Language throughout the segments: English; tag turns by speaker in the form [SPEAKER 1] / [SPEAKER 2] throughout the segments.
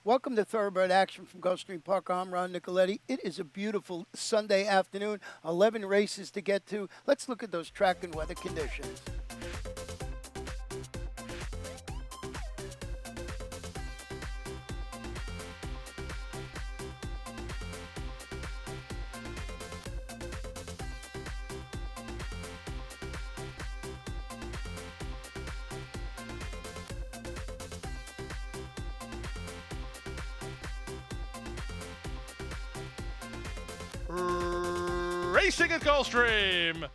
[SPEAKER 1] Welcome to Thoroughbred Action from Gulfstream Park. I'm Ron Nicoletti. It is a beautiful Sunday afternoon. 11 races to get to. Let's look at those track and weather conditions.
[SPEAKER 2] Racing at Gulfstream.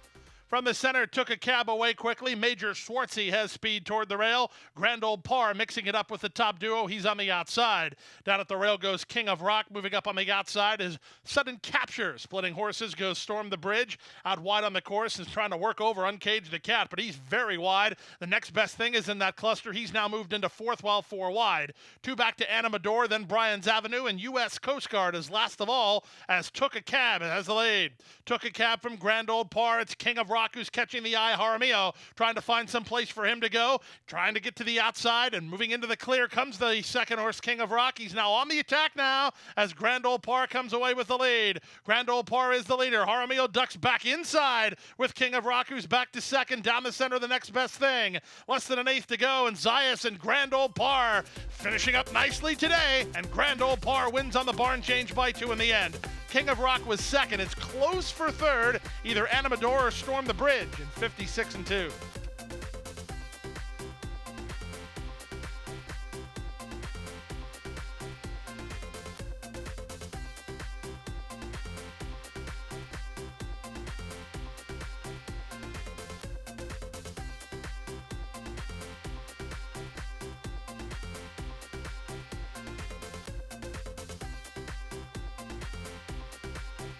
[SPEAKER 2] From the center, took a cab away quickly. Major Schwartzy has speed toward the rail. Grand Old Par mixing it up with the top duo. He's on the outside. Down at the rail goes King of Rock. Moving up on the outside is Sudden Capture. Splitting horses goes Storm the Bridge. Out wide on the course is trying to work over Uncaged the Cat, but he's very wide. The next best thing is in that cluster. He's now moved into fourth while four wide. Two back to Animador, then Bryan's Avenue, and U.S. Coast Guard is last of all as Took a Cab has the lead. Took a Cab from Grand Old Par. It's King of Rock who's catching the eye. Jaramillo trying to find some place for him to go, trying to get to the outside, and moving into the clear comes the second horse, King of Rock. He's now on the attack now as Grand Old Par comes away with the lead. Grand Old Par is the leader. Jaramillo ducks back inside with King of Rock, who's back to second. Down the center, the next best thing. Less than an eighth to go, and Zayas and Grand Old Par finishing up nicely today, and Grand Old Par wins on the barn change by two in the end. King of Rock was second. It's close for third, either Animador or Storm the Bridge in 56 and 2.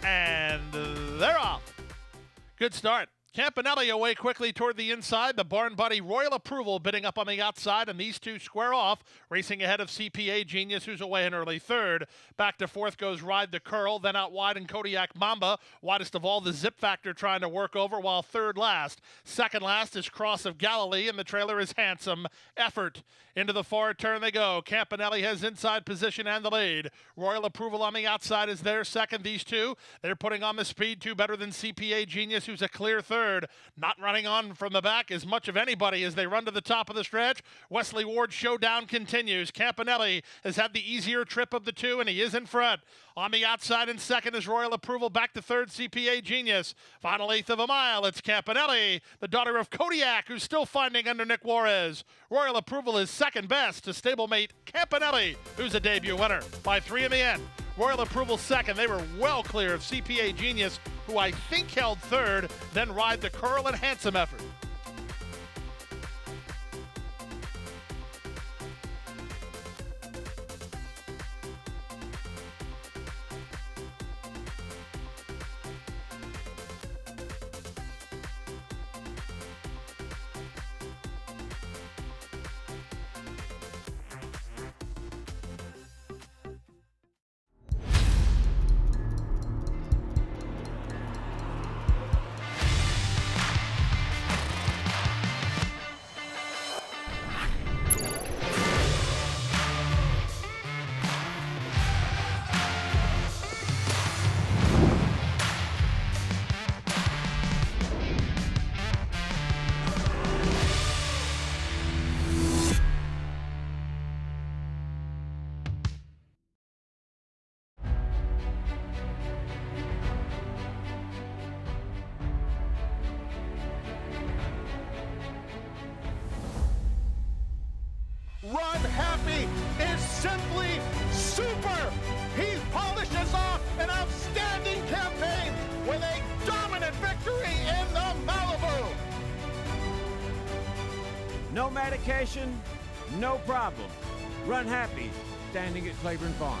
[SPEAKER 2] And they're off. Good start. Campanelli away quickly toward the inside. The barn buddy Royal Approval bidding up on the outside, and these two square off, racing ahead of CPA Genius, who's away in early third. Back to fourth goes Ride the Curl, then out wide in Kodiak Mamba. Widest of all, the Zip Factor trying to work over, while third last. Second last is Cross of Galilee, and the trailer is Handsome Effort. Into the far turn they go. Campanelli has inside position and the lead. Royal Approval on the outside is their second. These two, they're putting on the speed, two better than CPA Genius, who's a clear third. Not running on from the back as much of anybody as they run to the top of the stretch. Wesley Ward's showdown continues. Campanelli has had the easier trip of the two, and he is in front. On the outside in second is Royal Approval, back to third CPA Genius. Final eighth of a mile, it's Campanelli, the daughter of Kodiak, who's still finding under Nick Juarez. Royal Approval is second best to stablemate Campanelli, who's a debut winner, by three in the end. Royal Approval second. They were well clear of CPA Genius, who I think held third, then Ride the Curl and Handsome Effort.
[SPEAKER 3] Run Happy is simply super. He polishes off an outstanding campaign with a dominant victory in the Malibu.
[SPEAKER 4] No medication, no problem. Run Happy, standing at Claiborne Farm.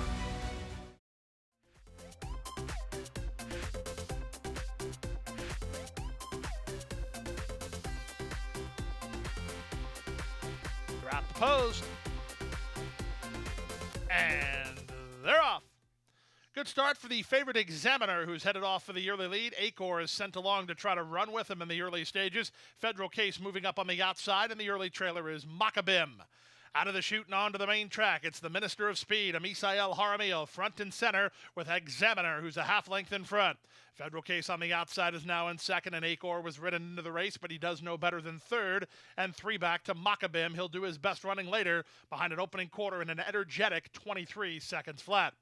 [SPEAKER 2] Drop the post. And they're off. Good start for the favorite Examiner, who's headed off for the early lead. Acor is sent along to try to run with him in the early stages. Federal Case moving up on the outside, and the early trailer is Maccabim. Out of the chute and onto the main track, it's the Minister of Speed, Misael Jaramillo, front and center with Examiner, who's a half length in front. Federal Case on the outside is now in second, and Acor was ridden into the race, but he does no better than third. And 3 back to Maccabim. He'll do his best running later behind an opening quarter in an energetic 23 seconds flat.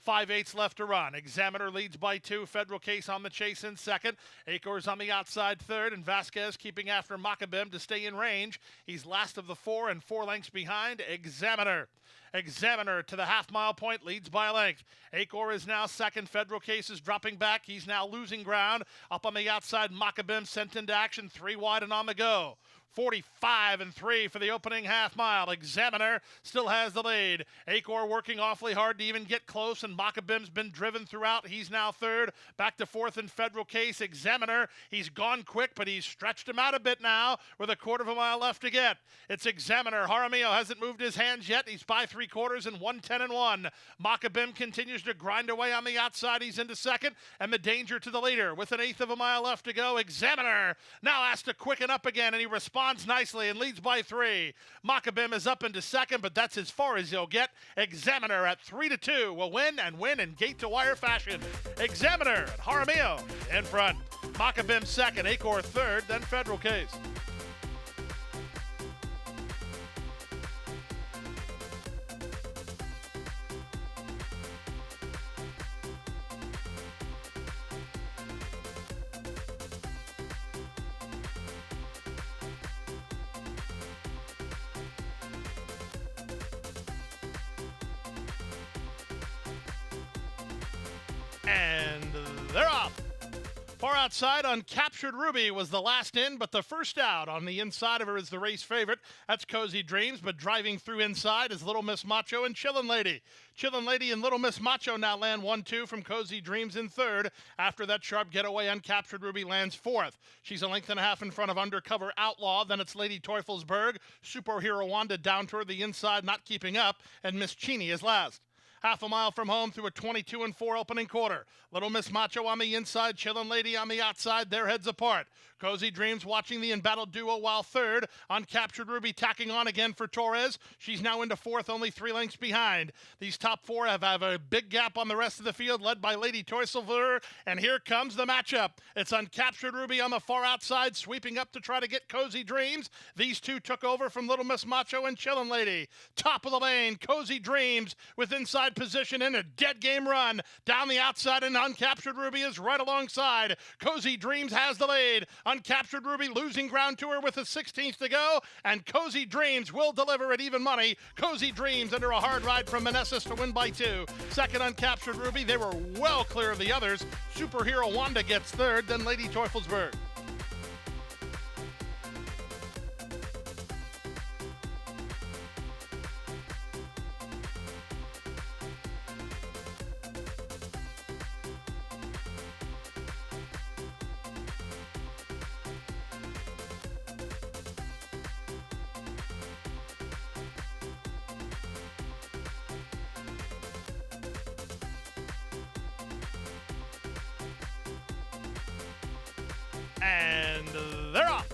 [SPEAKER 2] 5/8 left to run. Examiner leads by 2. Federal Case on the chase in second. Acor's on the outside third, and Vasquez keeping after Maccabim to stay in range. He's last of the 4 and 4 lengths behind Examiner. Examiner to the half-mile point, leads by a length. Acor is now second. Federal Case is dropping back. He's now losing ground. Up on the outside, Maccabim sent into action, 3 wide and on the go. 45 and 3 for the opening half mile. Examiner still has the lead. Acor working awfully hard to even get close, and Maccabim's been driven throughout. He's now third. Back to fourth in Federal Case. Examiner, he's gone quick, but he's stretched him out a bit now with a quarter of a mile left to get. It's Examiner. Jaramillo hasn't moved his hands yet. He's by 3/4 and 1:10 and 1. Maccabim continues to grind away on the outside. He's into second, and the danger to the leader with an 1/8 of a mile left to go. Examiner now has to quicken up again, and he responds nicely and leads by 3. Maccabim is up into second, but that's as far as he'll get. Examiner at 3-2 will win in gate-to-wire fashion. Examiner at Jaramillo in front. Maccabim second, Acor third, then Federal Case. And they're off. Far outside, Uncaptured Ruby was the last in, but the first out. On the inside of her is the race favorite. That's Cozy Dreams, but driving through inside is Little Miss Macho and Chillin' Lady. Chillin' Lady and Little Miss Macho now land 1-2 from Cozy Dreams in third. After that sharp getaway, Uncaptured Ruby lands fourth. She's a length and a half in front of Undercover Outlaw. Then it's Lady Teufelsberg. Superhero Wanda down toward the inside, not keeping up, and Miss Cheney is last. Half a mile from home through a 22 and 4 opening quarter. Little Miss Macho on the inside, Chillin' Lady on the outside, their heads apart. Cozy Dreams watching the embattled duo while third. Uncaptured Ruby tacking on again for Torres. She's now into fourth, only 3 lengths behind. These top 4 have a big gap on the rest of the field, led by Lady Teufelsberg. And here comes the matchup. It's Uncaptured Ruby on the far outside, sweeping up to try to get Cozy Dreams. These two took over from Little Miss Macho and Chillin' Lady. Top of the lane, Cozy Dreams with inside position in a dead game run. Down the outside, and Uncaptured Ruby is right alongside. Cozy Dreams has the lead. Uncaptured Ruby losing ground to her with a 16th to go, and Cozy Dreams will deliver at even money. Cozy Dreams under a hard ride from Meneses to win by 2. Second, Uncaptured Ruby. They were well clear of the others. Superhero Wanda gets third, then Lady Teufelsberg. And they're off.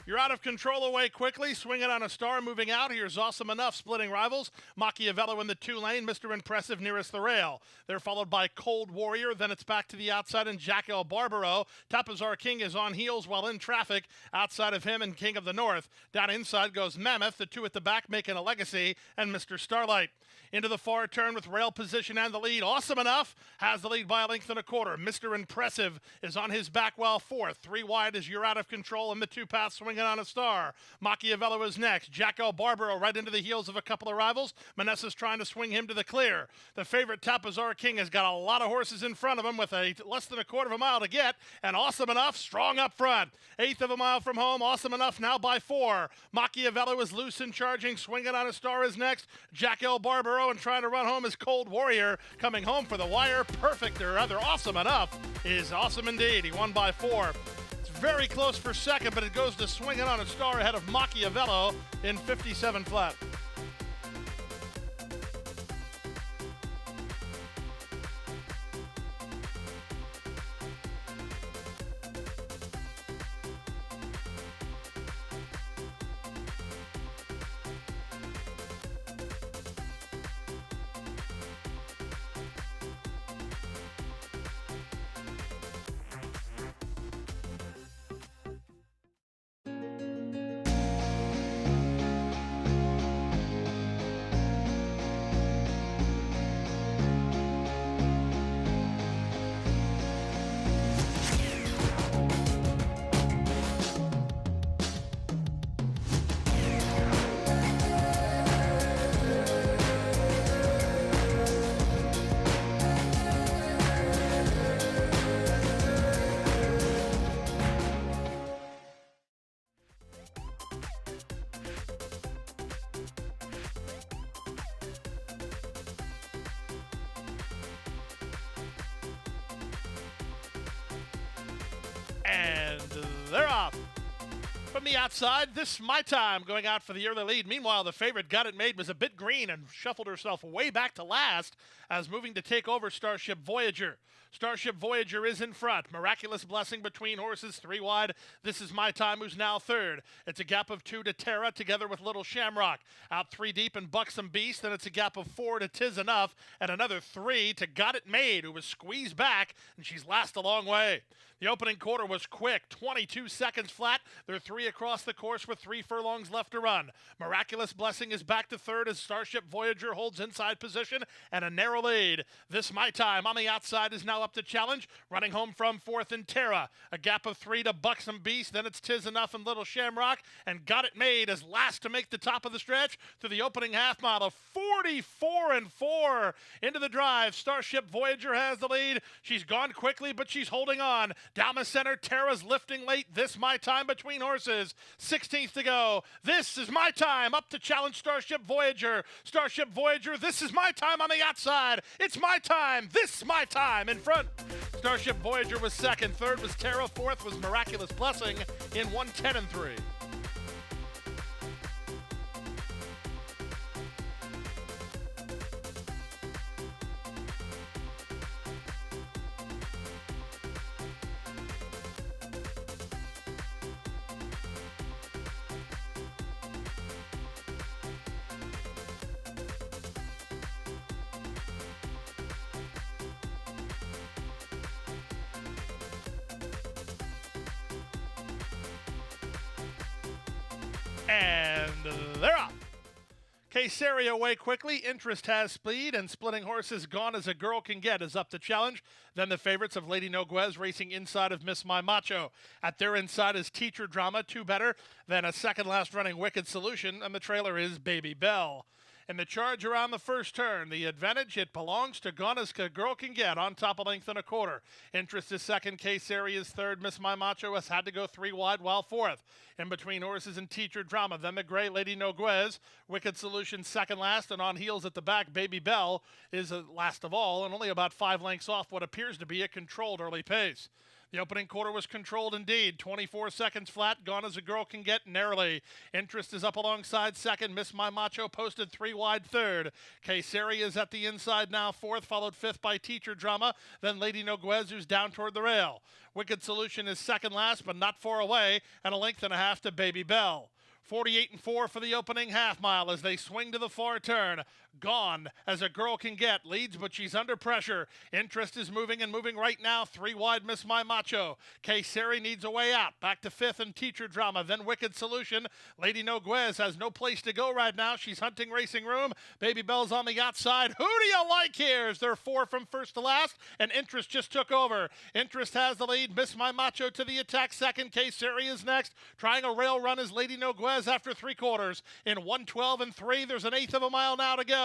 [SPEAKER 2] You're out of control away quickly, swinging on a star, moving out. Here's Awesome Enough, splitting rivals. Machiavello in the 2 lane, Mr. Impressive nearest the rail. They're followed by Cold Warrior, then it's back to the outside, and Jack El Barbaro. Tapazar King is on heels while in traffic. Outside of him and King of the North. Down inside goes Mammoth, the 2 at the back making a legacy, and Mr. Starlight. Into the far turn with rail position and the lead. Awesome Enough has the lead by a length and a quarter. Mr. Impressive is on his back while fourth. 3 wide as You're Out of Control, and the 2 pass swinging on a star. Machiavello is next. Jack El Barbaro right into the heels of a couple of rivals. Meneses trying to swing him to the clear. The favorite Tapazar King has got a lot of horses in front of him with a less than a quarter of a mile to get, and Awesome Enough strong up front. 1/8 of a mile from home. Awesome Enough now by 4. Machiavello is loose and charging. Swinging on a star is next. Jack El Barbaro, and trying to run home is Cold Warrior. Coming home for the wire. Perfect, or rather Awesome Enough is awesome indeed. He won by 4. It's very close for second, but it goes to swinging on a star ahead of Machiavello in 57 flat. From the outside, this My Time going out for the early lead. Meanwhile, the favorite Got It Made was a bit green and shuffled herself way back to last as moving to take over Starship Voyager. Starship Voyager is in front. Miraculous Blessing between horses, 3 wide. This is My Time, who's now third. It's a gap of 2 to Terra together with Little Shamrock. Out 3 deep and Buxom Beast. Then it's a gap of 4 to Tis Enough and another 3 to Got It Made, who was squeezed back, and she's last a long way. The opening quarter was quick, 22 seconds flat. There are 3 across the course with 3 furlongs left to run. Miraculous Blessing is back to third as Starship Voyager holds inside position and a narrow lead. This My Time on the outside is now up to challenge, running home from fourth in Terra. A gap of 3 to Buxom Beast, then it's Tis Enough and Little Shamrock, and Got It Made is last to make the top of the stretch through the opening half mile of 44-4 into the drive. Starship Voyager has the lead. She's gone quickly, but she's holding on. Down the center, Terra's lifting late. This My Time between horses. 16th to go. This is My Time up to challenge Starship Voyager. Starship Voyager, this is My Time on the outside. It's My Time. This My Time in front. Starship Voyager was second. Third was Terra. Fourth was Miraculous Blessing in 1:10-3. And they're off. Kayseri away quickly. Interest has speed, and Splitting Horses Gone As a Girl Can Get is up to challenge. Then the favorites of Lady Noguez racing inside of Miss My Macho. At their inside is Teacher Drama, 2 better than a second last running Wicked Solution, and the trailer is Baby Bell. In the charge around the first turn, the advantage, it belongs to Gone As a Girl Can Get on top, a length and a quarter. Interest is second, Kayseri is third. Miss My Macho has had to go 3 wide while fourth. In between horses and Teacher Drama, then the gray Lady Noguez. Wicked Solution second last, and on heels at the back, Baby Bell is last of all, and only about 5 lengths off what appears to be a controlled early pace. The opening quarter was controlled indeed. 24 seconds flat. Gone As a Girl Can Get narrowly. Interest is up alongside second. Miss My Macho posted 3 wide third. Kayseri is at the inside now fourth, followed fifth by Teacher Drama. Then Lady Noguez, who's down toward the rail. Wicked Solution is second last, but not far away, and a length and a half to Baby Bell. 48-4 for the opening half mile as they swing to the far turn. Gone As a Girl Can Get leads, but she's under pressure. Interest is moving and moving right now. 3 wide, Miss My Macho. Kayseri needs a way out. Back to fifth and Teacher Drama. Then Wicked Solution. Lady Noguez has no place to go right now. She's hunting racing room. Baby Bell's on the outside. Who do you like here? Is there 4 from first to last? And Interest just took over. Interest has the lead. Miss My Macho to the attack second. Kayseri is next. Trying a rail run is Lady Noguez after 3 quarters. In 1:12-3, there's an eighth of a mile now to go.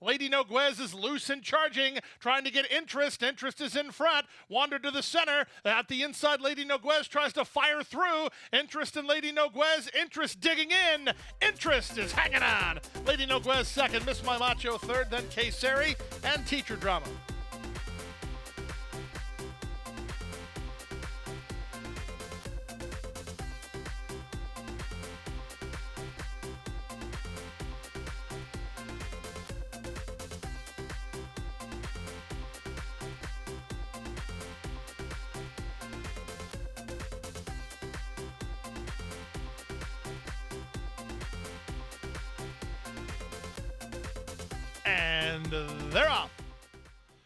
[SPEAKER 2] Lady Noguez is loose and charging, trying to get Interest. Interest is in front. Wandered to the center. At the inside, Lady Noguez tries to fire through. Interest and Lady Noguez. Interest digging in. Interest is hanging on. Lady Noguez second. Miss My Macho third. Then Kayseri and Teacher Drama. And they're off.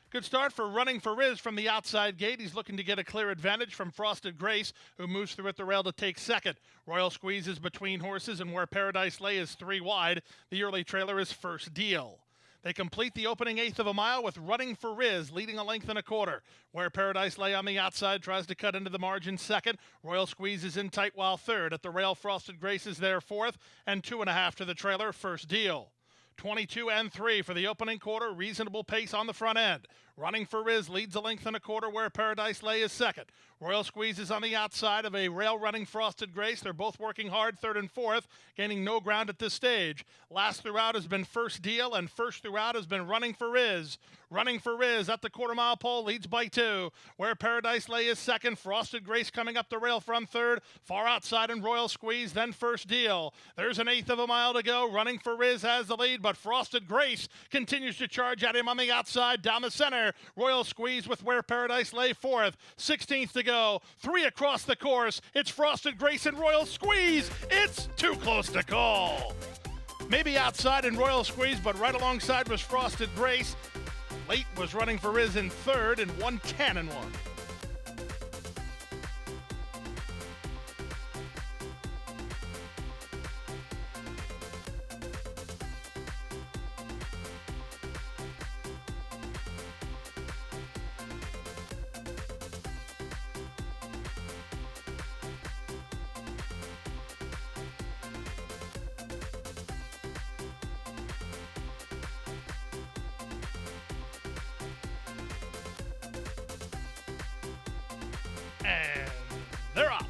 [SPEAKER 2] Good start for Running for Riz from the outside gate. He's looking to get a clear advantage from Frosted Grace, who moves through at the rail to take second. Royal Squeeze is between horses, and Where Paradise Lay is 3 wide. The early trailer is First Deal. They complete the opening eighth of a mile with Running for Riz leading a length and a quarter. Where Paradise Lay on the outside tries to cut into the margin second. Royal Squeeze is in tight while third. At the rail, Frosted Grace is there fourth, and 2.5 to the trailer, First Deal. 22-3 for the opening quarter. Reasonable pace on the front end. Running for Riz leads a length and a quarter where Paradise Lay is second. Royal Squeeze is on the outside of a rail-running Frosted Grace. They're both working hard, third and fourth, gaining no ground at this stage. Last throughout has been First Deal, and first throughout has been Running for Riz. Running for Riz at the quarter-mile pole leads by 2. Where Paradise Lay is second, Frosted Grace coming up the rail from third. Far outside in Royal Squeeze, then First Deal. There's an eighth of a mile to go. Running for Riz has the lead, but Frosted Grace continues to charge at him on the outside down the center. Royal Squeeze with Where Paradise Lay fourth. 16th to go. 3 across the course. It's Frosted Grace and Royal Squeeze. It's too close to call. Maybe outside in Royal Squeeze, but right alongside was Frosted Grace. Late was Running for Riz in third and 1:10 and 1. And they're off.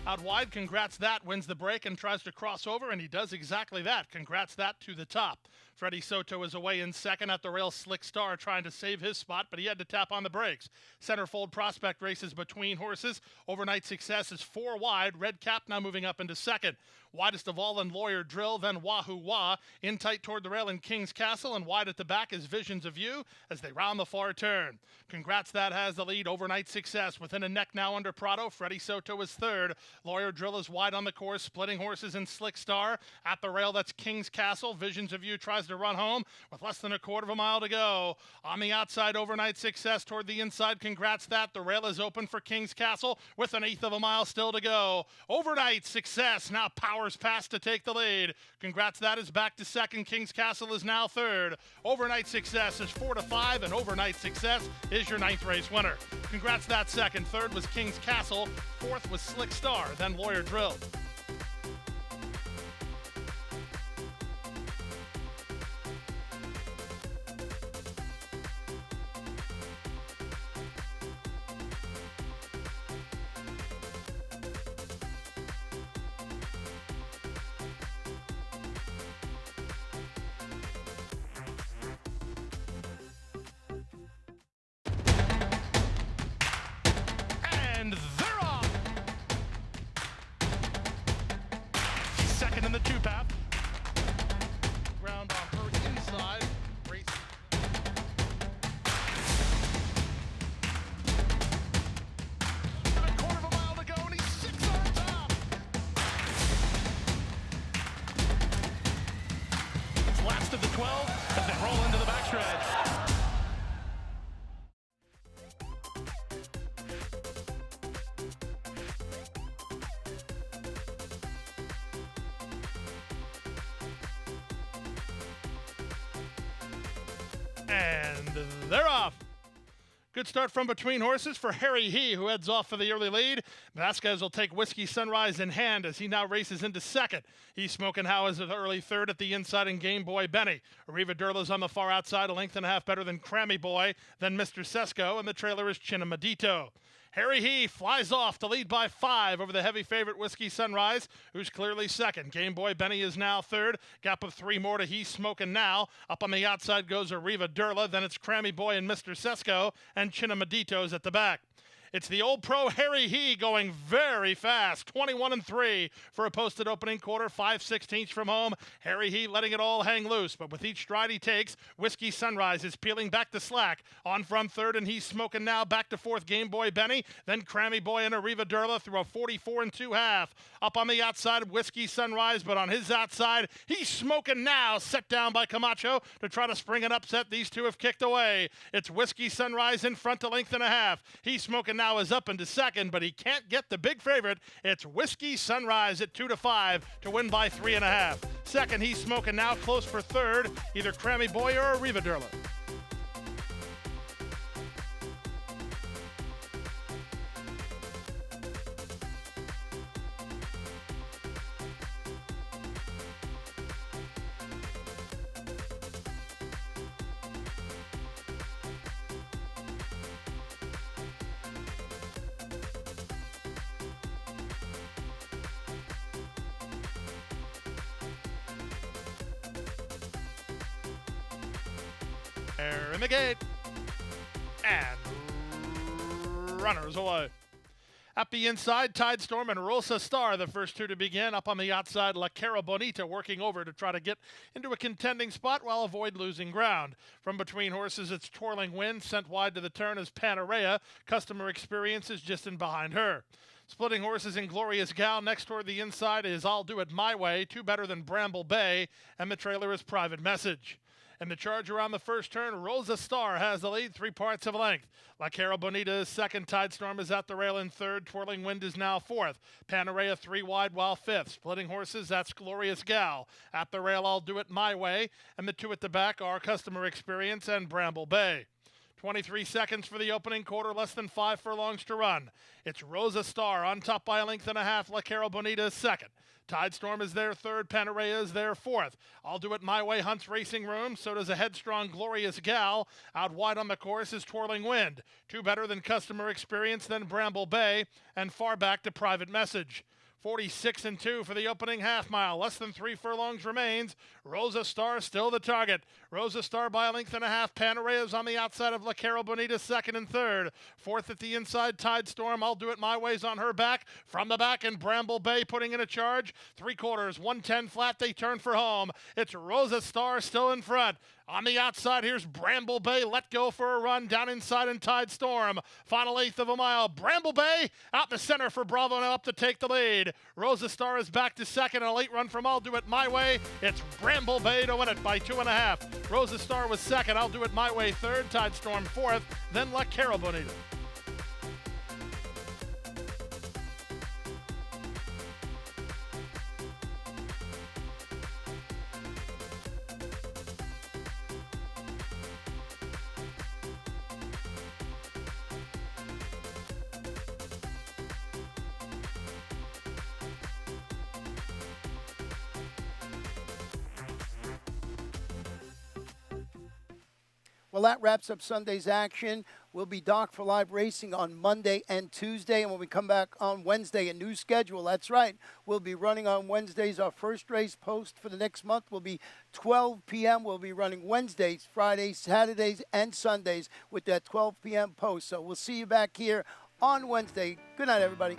[SPEAKER 2] Out wide, Congrats That wins the break and tries to cross over, and he does exactly that. Congrats That to the top. Freddie Soto is away in second at the rail. Slick Star trying to save his spot, but he had to tap on the brakes. Centerfold Prospect races between horses. Overnight Success is 4 wide. Red Cap now moving up into second. Widest of all in Lawyer Drill, then Wahoo Wah. In tight toward the rail in King's Castle, and wide at the back is Visions of You as they round the far turn. Congrats That has the lead. Overnight Success within a neck now under Prado. Freddie Soto is third. Lawyer Drill is wide on the course, splitting horses in Slick Star. At the rail, that's King's Castle. Visions of You tries to run home with less than a quarter of a mile to go. On the outside, Overnight Success toward the inside. Congrats That. The rail is open for King's Castle with an eighth of a mile still to go. Overnight Success now powers past to take the lead. Congrats That is back to second. King's Castle is now third. Overnight Success is 4-5, and Overnight Success is your 9th race winner. Congrats That second. Third was King's Castle. Fourth was Slick Star, then Lawyer Drill. And they're off. Second in the 2-path. Ground on her inside. Race. And a quarter of a mile to go, and he's 6 on top. It's last of the 12 as they roll into the backstretch. And they're off. Good start from between horses for Harry He, who heads off for the early lead. Vasquez will take Whiskey Sunrise in hand as he now races into second. He's Smokin' How is the early third at the inside in Game Boy Benny. Arriva Durla's on the far outside, a length and a half better than Crammy Boy, then Mr. Sesko, and the trailer is Chinamadito. Harry He flies off to lead by 5 over the heavy favorite Whiskey Sunrise, who's clearly second. Game Boy Benny is now third. Gap of 3 more to He's Smokin' Now. Up on the outside goes Arriva Durla. Then it's Crammy Boy and Mr. Sesko, and Chinamadito's at the back. It's the old pro Harry He going very fast, 21-3 for a posted opening quarter, 5/16 from home. Harry He letting it all hang loose, but with each stride he takes, Whiskey Sunrise is peeling back to slack. On from third, and He's Smokin' Now back to fourth. Game Boy Benny, then Crammy Boy and Arriva Durla through a 44 2/2. Up on the outside, Whiskey Sunrise, but on his outside, He's Smokin' Now, set down by Camacho to try to spring an upset. These two have kicked away. It's Whiskey Sunrise in front, a length and a half. He's Smokin' Now is up into second, but he can't get the big favorite. It's Whiskey Sunrise at 2-5 to win by 3.5. Second, He's Smokin' Now close for third, either Crammy Boy or Arriva Durla. in the gate. And runners away. At the inside, Tidestorm and Rosa Star, the first two to begin. Up on the outside, La Cara Bonita working over to try to get into a contending spot while avoid losing ground. From between horses, it's Twirling Wind. Sent wide to the turn is Panarea. Customer Experience is just in behind her. Splitting horses in Glorious Gal. Next toward the inside is I'll Do It My Way, two better than Bramble Bay, and the trailer is Private Message. In the charge around the first turn, Rosa Star has the lead, 3 parts of length. La Cara Bonita is second. Tidestorm is at the rail in third. Twirling Wind is now fourth. Panarea 3 wide while fifth. Splitting horses, that's Glorious Gal. At the rail, I'll Do It My Way. And the two at the back are Customer Experience and Bramble Bay. 23 seconds for the opening quarter, less than 5 furlongs to run. It's Rosa Star on top by a length and a half. La Cara Bonita is second. Tidestorm is there third. Panarea is there fourth. I'll Do It My Way hunts racing room. So does a headstrong Glorious Gal. Out wide on the course is Twirling Wind. Two better than Customer Experience, then Bramble Bay, and far back to Private Message. 46 and 2 for the opening half mile. Less than 3 furlongs remains. Rosa Star still the target. Rosa Star by a length and a half. Panarea is on the outside of La Cara Bonita, second and third. Fourth at the inside, Tidestorm. I'll Do It My Way's on her back. From the back, and Bramble Bay putting in a charge. 3/4, 110 flat. They turn for home. It's Rosa Star still in front. On the outside, here's Bramble Bay. Let go for a run down inside in Tidestorm. Final eighth of a mile. Bramble Bay out the center for Bravo now up to take the lead. Rosa Star is back to second. A late run from I'll Do It My Way. It's Bramble Bay to win it by 2.5. Rosa Star was second. I'll Do It My Way third. Tidestorm fourth. Then La Cara Bonita.
[SPEAKER 1] Well, that wraps up Sunday's action. We'll be docked for live racing on Monday and Tuesday. And when we come back on Wednesday, a new schedule. That's right. We'll be running on Wednesdays. Our first race post for the next month will be 12 p.m. We'll be running Wednesdays, Fridays, Saturdays, and Sundays with that 12 p.m. post. So we'll see you back here on Wednesday. Good night, everybody.